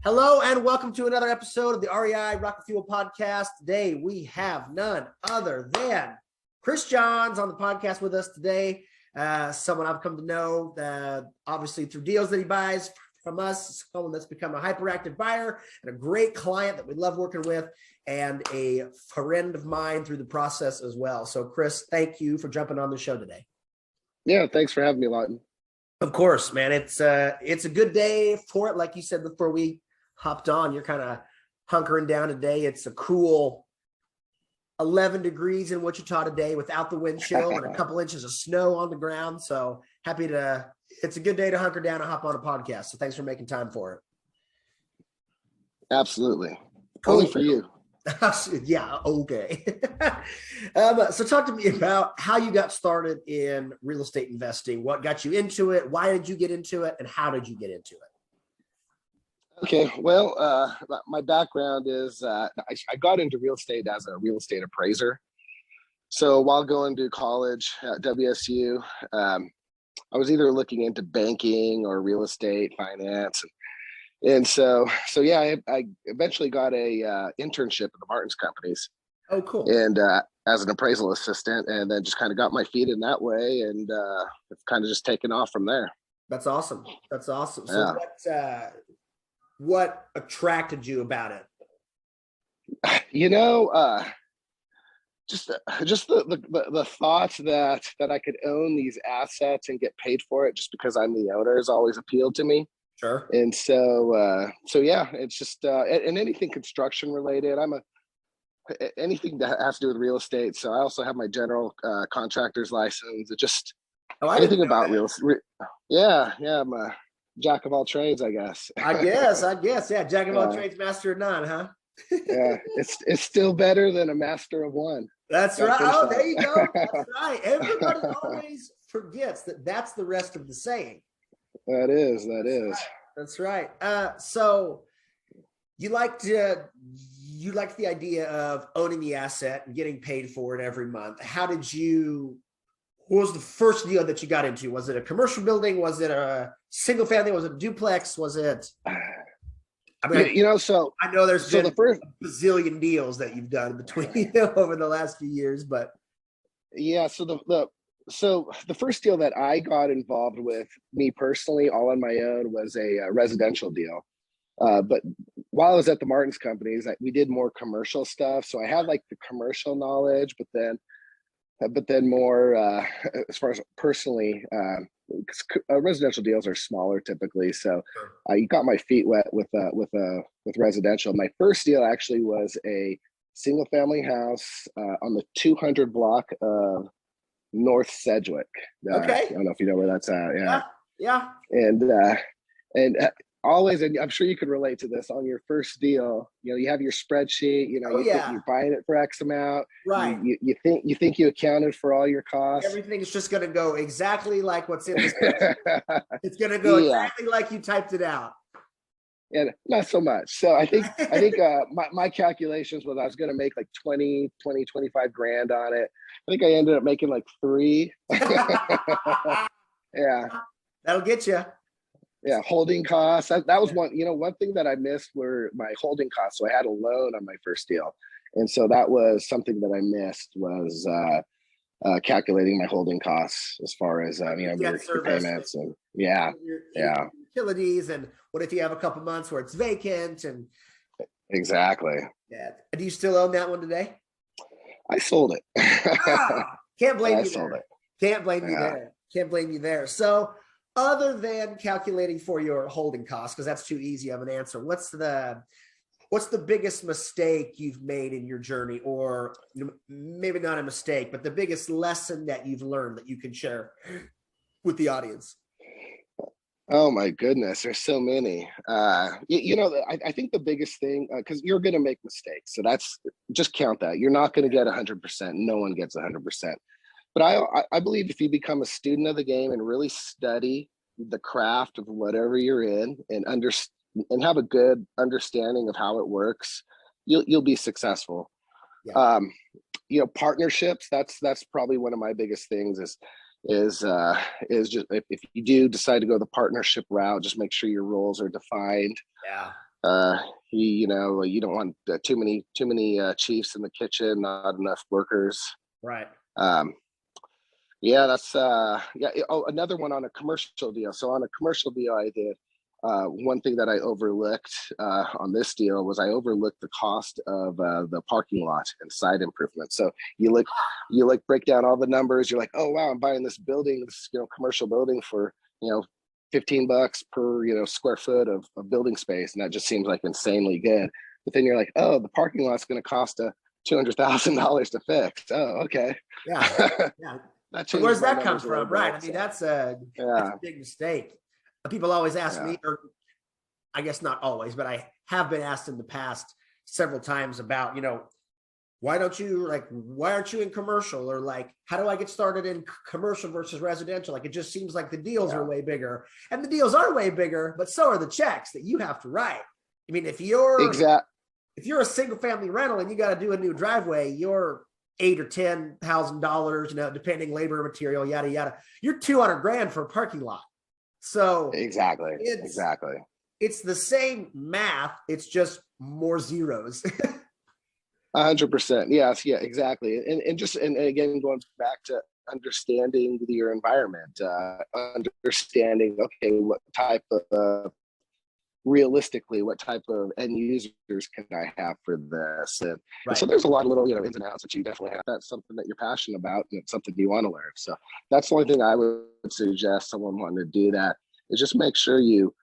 Hello and welcome to another episode of the REI Rocketfuel podcast. Today we have none other than Chris Johns on the podcast with us today. Someone I've come to know obviously through deals that he buys from us, someone that's become a hyperactive buyer and a great client that we love working with, and a friend of mine through the process as well. So Chris, thank you for jumping on the show today. Yeah, thanks for having me, Lawton. Of course, man. It's a good day for it. Like you said before we hopped on, you're kind of hunkering down today. It's a cool 11 degrees in Wichita today without the wind chill and a couple inches of snow on the ground. So it's a good day to hunker down and hop on a podcast. So thanks for making time for it. Absolutely. Cool. Only for you. Yeah. Okay. So talk to me about how you got started in real estate investing. What got you into it? Why did you get into it? And how did you get into it? Okay. Well, my background is I got into real estate as a real estate appraiser. So while going to college at WSU, I was either looking into banking or real estate finance. And so yeah, I eventually got a internship at the Martin's companies. Oh, cool. And as an appraisal assistant, and then just kind of got my feet in that way, and it's kind of just taken off from there. That's awesome. So Yeah. What attracted you about it? Just the thoughts that I could own these assets and get paid for it just because I'm the owner has always appealed to me. Sure. And so yeah, it's just and anything construction related. Anything that has to do with real estate. So I also have my general contractor's license. It just anything about real estate. Yeah, I'm a jack of all trades, I guess. I guess. Yeah, jack of all trades, master of none, huh? Yeah, it's still better than a master of one. That's right. Oh, there you go. That's right. Everybody always forgets that that's the rest of the saying. That is. That's right. So you liked the idea of owning the asset and getting paid for it every month. What was the first deal that you got into? Was it a commercial building? Was it a single family? Was it a duplex? Was it? I know there's been a bazillion deals that you've done between over the last few years, but yeah. So the first deal that I got involved with, me personally, all on my own, was a residential deal. But while I was at the Martin's companies, we did more commercial stuff. So I had like the commercial knowledge, but then more as far as personally, residential deals are smaller typically. So you got my feet wet with residential. My first deal actually was a single family house on the 200 block of North Sedgwick. Okay. I don't know if you know where that's at. Yeah. And always, and I'm sure you can relate to this, on your first deal, you have your spreadsheet, think you're buying it for X amount. Right. You think you accounted for all your costs. Everything is just going to go exactly like what's in this spreadsheet. It's going to go exactly like you typed it out. And not so much. So I think my calculations was I was going to make like 25 grand on it. I think I ended up making like 3. Yeah. That'll get you. Yeah, holding costs. That was one thing that I missed were my holding costs. So I had a loan on my first deal. And so that was something that I missed, was calculating my holding costs as far as, your payments and your utilities. And what if you have a couple months where it's vacant? And exactly. Yeah. Do you still own that one today? I sold it. Can't blame you sold there. it. Can't blame you there. So other than calculating for your holding costs, because that's too easy of an answer, what's the biggest mistake you've made in your journey, or maybe not a mistake, but the biggest lesson that you've learned that you can share with the audience? Oh my goodness, there's so many. I think the biggest thing, because you're going to make mistakes, so that's just count that. You're not going to get 100%. No one gets 100%. But I believe if you become a student of the game and really study the craft of whatever you're in and have a good understanding of how it works, you'll be successful. Yeah. Partnerships, that's probably one of my biggest things is just if you do decide to go the partnership route, just make sure your roles are defined. Yeah. You don't want too many chiefs in the kitchen, not enough workers. Right. Um, yeah, that's yeah. Oh, another one on a commercial deal. So on a commercial deal, I did one thing that I overlooked on this deal was I overlooked the cost of the parking lot and side improvements. So you break down all the numbers. You're like, oh wow, I'm buying this building, this commercial building for you know $15 per square foot of building space, and that just seems like insanely good. But then you're like, oh, the parking lot's going to cost $200,000 to fix. Oh, okay. Yeah. Yeah. That So where's changes my that come numbers a little from? Right. I bit. mean, So that's yeah, a big mistake. People always ask yeah, me, or I guess not always, but I have been asked in the past several times about, why aren't you in commercial? Or like, how do I get started in commercial versus residential? Like, it just seems like the deals are yeah, way bigger, and the deals are way bigger, but so are the checks that you have to write. I mean, if you're a single family rental and you got to do a new driveway, you're $8,000 or $10,000, depending labor, material, yada, yada. You're 200 grand for a parking lot. So exactly, it's, exactly. it's the same math. It's just more zeros. 100%. Yes, yeah, exactly. And again, going back to understanding your environment, understanding, okay, realistically, what type of end users can I have for this? And so Right. there's a lot of little, ins and outs that you definitely have. That's something that you're passionate about, and it's something you want to learn. So that's the only thing I would suggest someone wanting to do that is just make sure you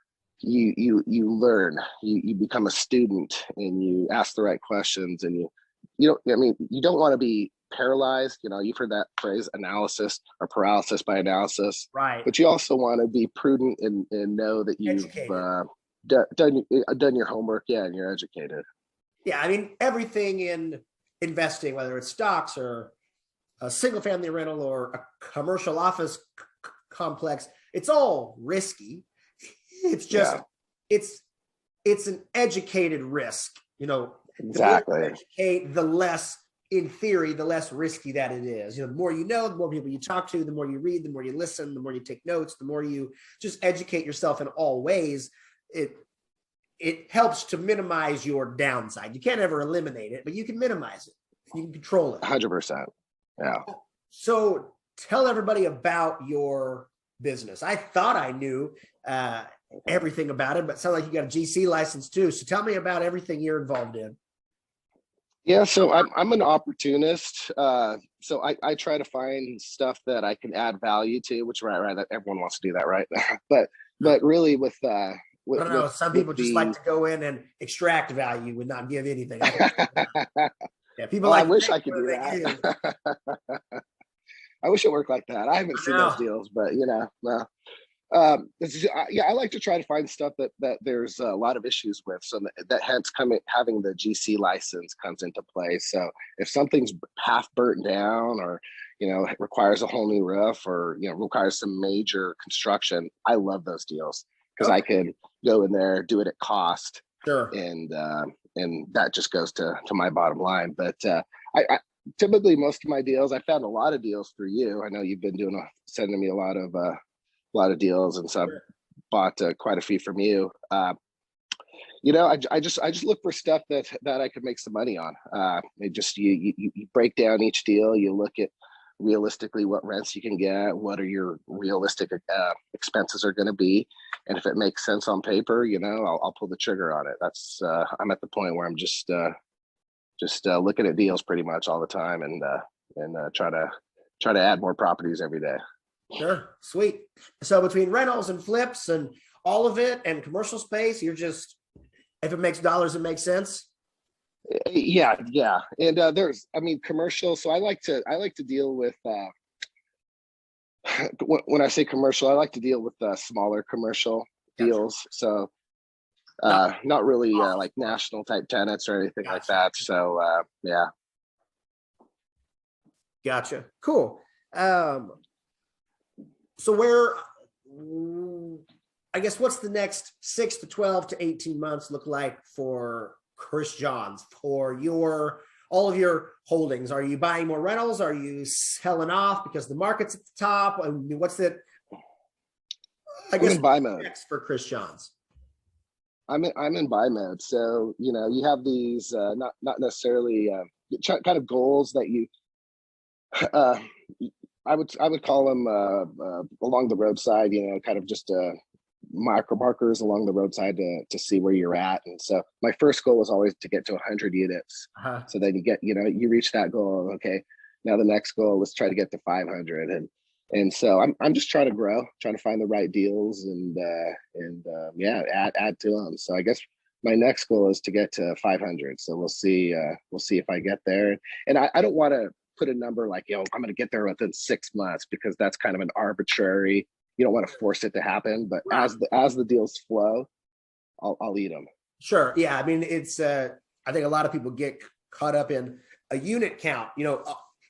learn, you become a student, and you ask the right questions, and you don't want to be paralyzed. You've heard that phrase, analysis or paralysis by analysis, Right. but you also want to be prudent and know that you've Educated. done your homework, yeah, and you're educated. Yeah. I mean, everything in investing, whether it's stocks or a single family rental or a commercial office complex, it's all risky. It's just, Yeah, it's an educated risk. The more you exactly. educate, the less, in theory, the less risky that it is. The more you know, the more people you talk to, the more you read, the more you listen, the more you take notes, the more you just educate yourself in all ways. It helps to minimize your downside. You can't ever eliminate it, but you can minimize it. You can control it. 100%. Yeah. So tell everybody about your business. I thought I knew everything about it, but it sounds like you got a GC license too. So tell me about everything you're involved in. Yeah, so I'm an opportunist. So I try to find stuff that I can add value to, which right, that everyone wants to do that, right? but really I don't know. Some with people just like the to go in and extract value and not give anything. Yeah, people I like to wish take I could more do than they give. that. I wish it worked like that. I haven't seen those No. deals, but no. Yeah, I like to try to find stuff that there's a lot of issues with, so that hence having the GC license comes into play. So if something's half burnt down, or it requires a whole new roof, or requires some major construction, I love those deals because I Okay. can go in there, do it at cost, Sure. and that just goes to my bottom line. But I typically, most of my deals, I found a lot of deals through you. I know you've been sending me a lot of deals, and so I Sure. bought quite a few from you. I just look for stuff that I could make some money on. It just you break down each deal. You look at realistically what rents you can get, what are your realistic expenses are going to be, and if it makes sense on paper, I'll pull the trigger on it. That's I'm at the point where I'm just looking at deals pretty much all the time, and try to add more properties every day. Sure. Sweet. So between rentals and flips and all of it and commercial space, you're just, if it makes dollars, it makes sense. Yeah, and commercial. So I like to deal with when I say commercial, I like to deal with smaller commercial Gotcha. deals. So Not not really office like park. national type tenants or anything like Gotcha. that. So yeah. Gotcha. Cool. So where, I guess, what's the next 6 to 12 to 18 months look like for Chris Johns, for all of your holdings? Are you buying more rentals? Are you selling off because the market's at the top? I mean, what's it? I I'm guess in buy mode. next for Chris Johns. I'm in buy mode. So, you know, you have these not necessarily kind of goals that you uh, I would call them along the roadside, you know, kind of just micro markers along the roadside to see where you're at. And so my first goal was always to get to 100 units. Uh-huh. So then you get, you know, you reach that goal. Okay, now the next goal, let's try to get to 500. And so I'm just trying to grow, trying to find the right deals and yeah, add to them. So I guess my next goal is to get to 500. So we'll see if I get there. And I don't want to put a number like, you know, I'm going to get there within 6 months, because that's kind of an arbitrary. You don't want to force it to happen, but Right. as the deals flow, I'll eat them. Sure. Yeah. I mean, it's, I think a lot of people get caught up in a unit count, you know,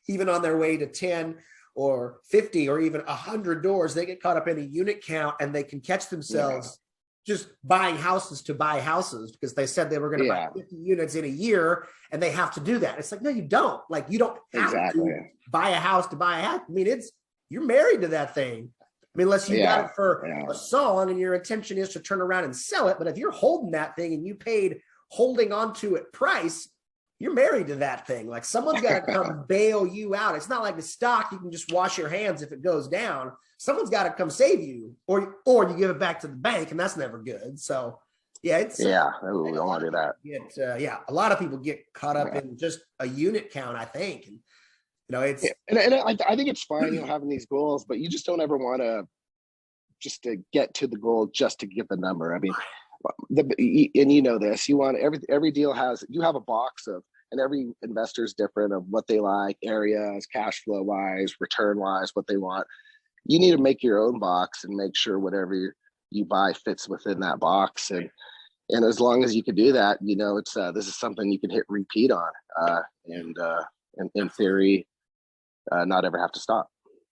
even on their way to 10 or 50 or even 100 doors, they get caught up in a unit count and they can catch themselves just buying houses to buy houses because they said they were going to buy 50 units in a year and they have to do that. It's like, no, you don't. Like, you don't have to buy a house to buy a house. I mean, you're married to that thing. I mean, unless you got it for a song and your intention is to turn around and sell it. But if you're holding that thing and you paid holding on to it price, you're married to that thing. Like, someone's got to come bail you out. It's not like the stock. You can just wash your hands if it goes down. Someone's got to come save you, or you give it back to the bank, and that's never good. So yeah, it's we don't want to do that. A lot of people get caught up in just a unit count, I think. And you know, it's and I think it's fine, you know, having these goals, but you just don't ever want to just to get to the goal just to get the number. I mean, and you know this, you want every deal you have a box of, and every investor is different of what they like, areas, cash flow wise, return wise, what they want. You need to make your own box and make sure whatever you buy fits within that box. And as long as you can do that, you know, it's this is something you can hit repeat on, and in theory, not ever have to stop.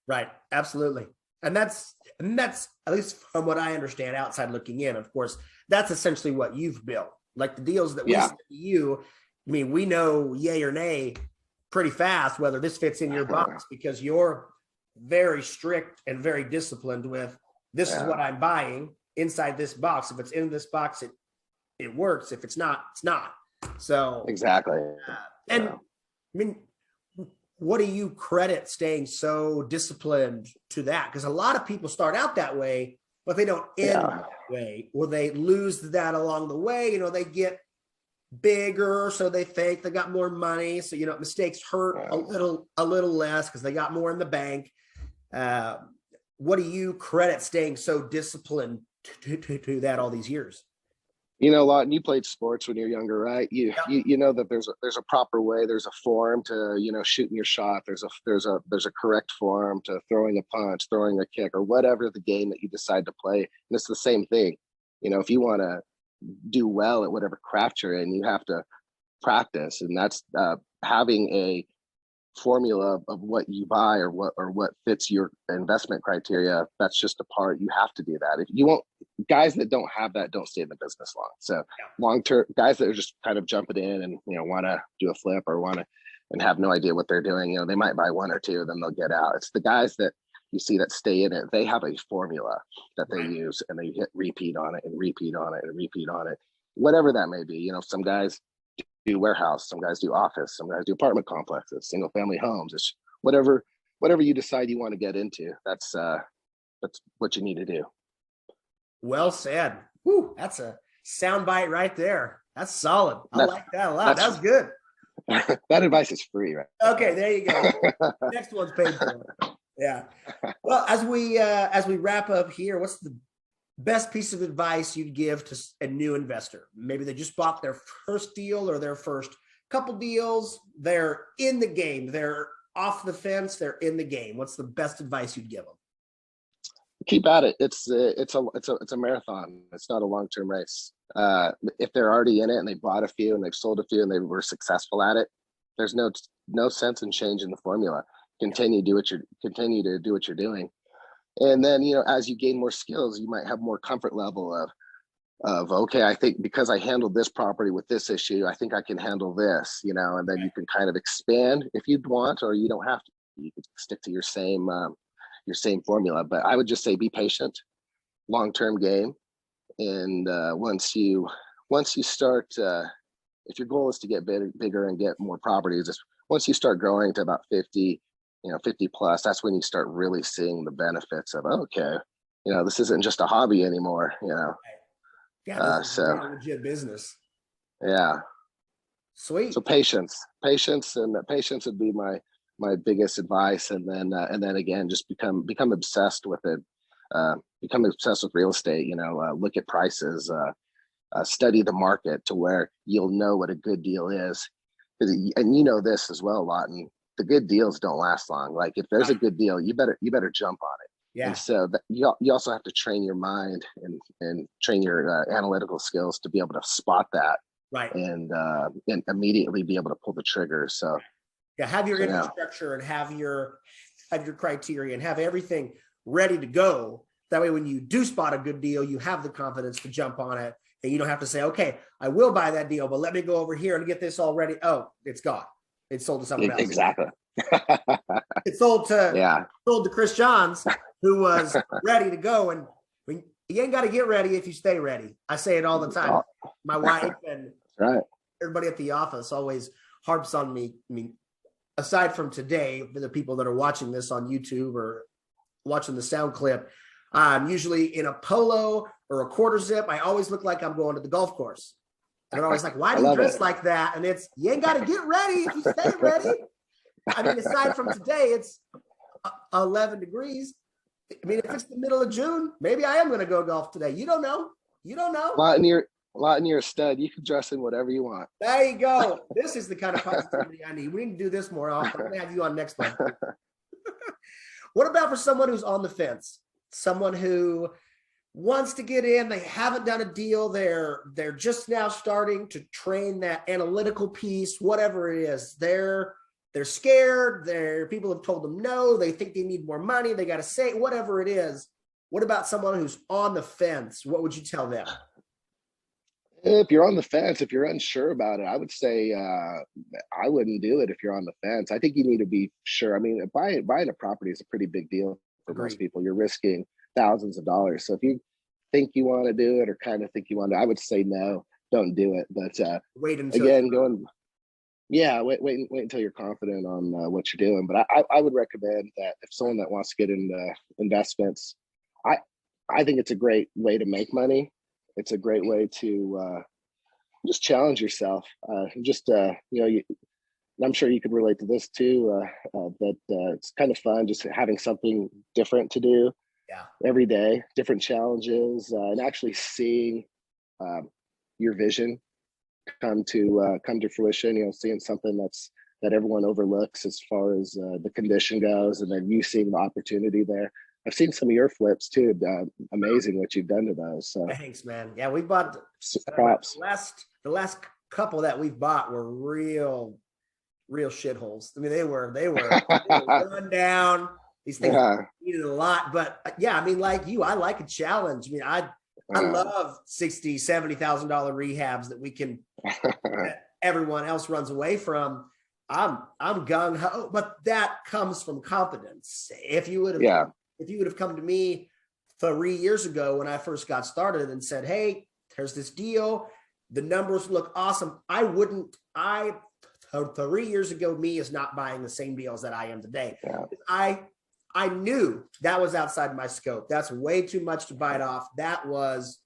Right. Absolutely. And that's at least from what I understand outside looking in, of course, that's essentially what you've built. Like the deals that we send to you, I mean, we know yay or nay pretty fast whether this fits in your box, because you're very strict and very disciplined with this is what I'm buying inside this box. If it's in this box, it works. If it's not, it's not. So exactly. And I mean, what do you credit staying so disciplined to that? Because a lot of people start out that way, but they don't end that way, or they lose that along the way. You know, they get bigger, so they think they got more money. So, you know, mistakes hurt a little less because they got more in the bank. What do you credit staying so disciplined to that all these years? You know, Lawton, you played sports when you're younger, right? You know that there's a proper way, there's a form to, you know, shooting your shot. There's a correct form to throwing a punch, throwing a kick, or whatever the game that you decide to play. And it's the same thing. You know, if you want to do well at whatever craft you're in, you have to practice, and that's having a formula of what you buy or what fits your investment criteria. That's just a part. You have to do that. If you won't, guys that don't have that don't stay in the business long. So long term guys that are just kind of jumping in and, you know, want to do a flip or want to and have no idea what they're doing, you know, they might buy one or two, then they'll get out. It's the guys that you see that stay in it. They have a formula that they use, and they hit repeat on it and repeat on it and repeat on it, whatever that may be. You know, some guys do warehouse, some guys do office, some guys do apartment complexes, single family homes. It's whatever you decide you want to get into. That's what you need to do. Well said. Whew, that's a soundbite right there. That's solid. I like that a lot. That's good. That advice is free, right? Okay, there you go. Next one's paid for. Yeah. Well, as we wrap up here, what's the best piece of advice you'd give to a new investor? Maybe they just bought their first deal or their first couple deals. They're in the game. They're off the fence. They're in the game. What's the best advice you'd give them? Keep at it. It's a marathon. It's not a long-term race. If they're already in it and they bought a few and they've sold a few and they were successful at it, there's no sense in changing the formula. Continue to do what you're doing. And then, you know, as you gain more skills, you might have more comfort level of okay, I think because I handled this property with this issue, I think I can handle this, you know, and then you can kind of expand if you'd want, or you don't have to. You could stick to your same formula. But I would just say be patient, long-term game, And once you start, if your goal is to get bigger and get more properties, once you start growing to about 50, 50 plus, that's when you start really seeing the benefits of, okay, this isn't just a hobby anymore, Yeah, this is so a legit business. yeah. Sweet. So patience would be my biggest advice. And then again, just become obsessed with it. Become obsessed with real estate, look at prices, study the market to where you'll know what a good deal is. And this as well, Lawton, the good deals don't last long. Like if there's a good deal, you better jump on it. Yeah. And so you also have to train your mind and train your analytical skills to be able to spot that, right, and immediately be able to pull the trigger. So yeah, have your infrastructure and have your criteria and have everything ready to go. That way, when you do spot a good deal, you have the confidence to jump on it, and you don't have to say, "Okay, I will buy that deal, but let me go over here and get this all ready." Oh, it's gone. It's sold to someone else. Exactly. It's sold to Chris Johns, who was ready to go. And you ain't got to get ready if you stay ready. I say it all the time. My wife and everybody at the office always harps on me. I mean, aside from today, for the people that are watching this on YouTube or watching the sound clip, I'm usually in a polo or a quarter zip. I always look like I'm going to the golf course. And they're always like, why do you dress like that? And it's, you ain't got to get ready if you stay ready. I mean, aside from today, it's 11 degrees. I mean, if it's the middle of June, maybe I am going to go golf today. You don't know. Lawton, you're a stud. You can dress in whatever you want. There you go. This is the kind of positivity I need. We need to do this more often. I'm going to have you on next month. What about for someone who's on the fence? Someone who wants to get in, they haven't done a deal, they're just now starting to train that analytical piece, whatever it is. They're scared, people have told them no, they think they need more money, they got to say whatever it is. What about someone who's on the fence? What would you tell them? If you're on the fence, if you're unsure about it, I would say I wouldn't do it if you're on the fence. I think you need to be sure. I mean, buying a property is a pretty big deal for most people. You're risking thousands of dollars. So if you think you want to do it or kind of think you want to, I would say no, don't do it. But wait until wait until you're confident on what you're doing. But I would recommend that if someone that wants to get into investments, I think it's a great way to make money. It's a great way to just challenge yourself. I'm sure you could relate to this too. That it's kind of fun just having something different to do every day, different challenges, and actually seeing your vision come to fruition. Seeing something that everyone overlooks as far as the condition goes, and then you seeing the opportunity there. I've seen some of your flips too. Amazing what you've done to those. So thanks, man. Yeah, we bought props. The last couple that we've bought were real shitholes. I mean, they were run down. These things needed a lot, but I mean, like you, I like a challenge. I mean, I love $60,000, $70,000 rehabs that we can that everyone else runs away from. I'm gung ho, but that comes from competence. If you would have come to me 3 years ago when I first got started and said, "Hey, there's this deal, the numbers look awesome," 3 years ago, me is not buying the same deals that I am today. Yeah. I knew that was outside my scope. That's way too much to bite off. That was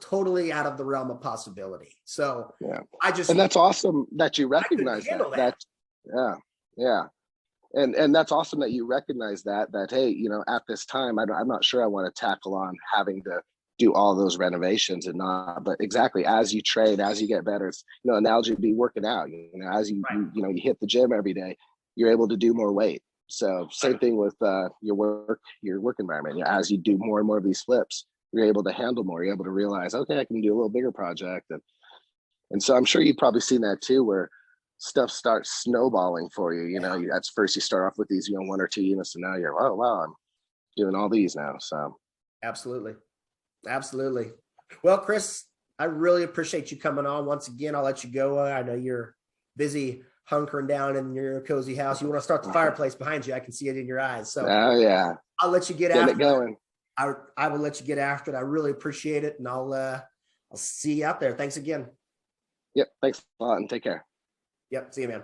totally out of the realm of possibility. So and that's awesome that you recognize that. And that's awesome that you recognize that hey, at this time, I'm not sure I want to tackle on having to do all those renovations and not, but exactly as you trade, as you get better, it's, analogy would be working out, as you hit the gym every day, you're able to do more weight. So same thing with your work environment. As you do more and more of these flips, you're able to handle more. You're able to realize, okay, I can do a little bigger project. And so I'm sure you've probably seen that too, where stuff starts snowballing for you. At first you start off with these, 1 or 2 units, and now you're, oh, wow, I'm doing all these now. So Absolutely. Well, Chris, I really appreciate you coming on. Once again, I'll let you go. I know you're busy hunkering down in your cozy house. You want to start the fireplace behind you. I can see it in your eyes. So I'll let you get after it going. I will let you get after it. I really appreciate it, and I'll see you out there. Thanks again. Yep. Thanks a lot and take care. Yep. See you, man.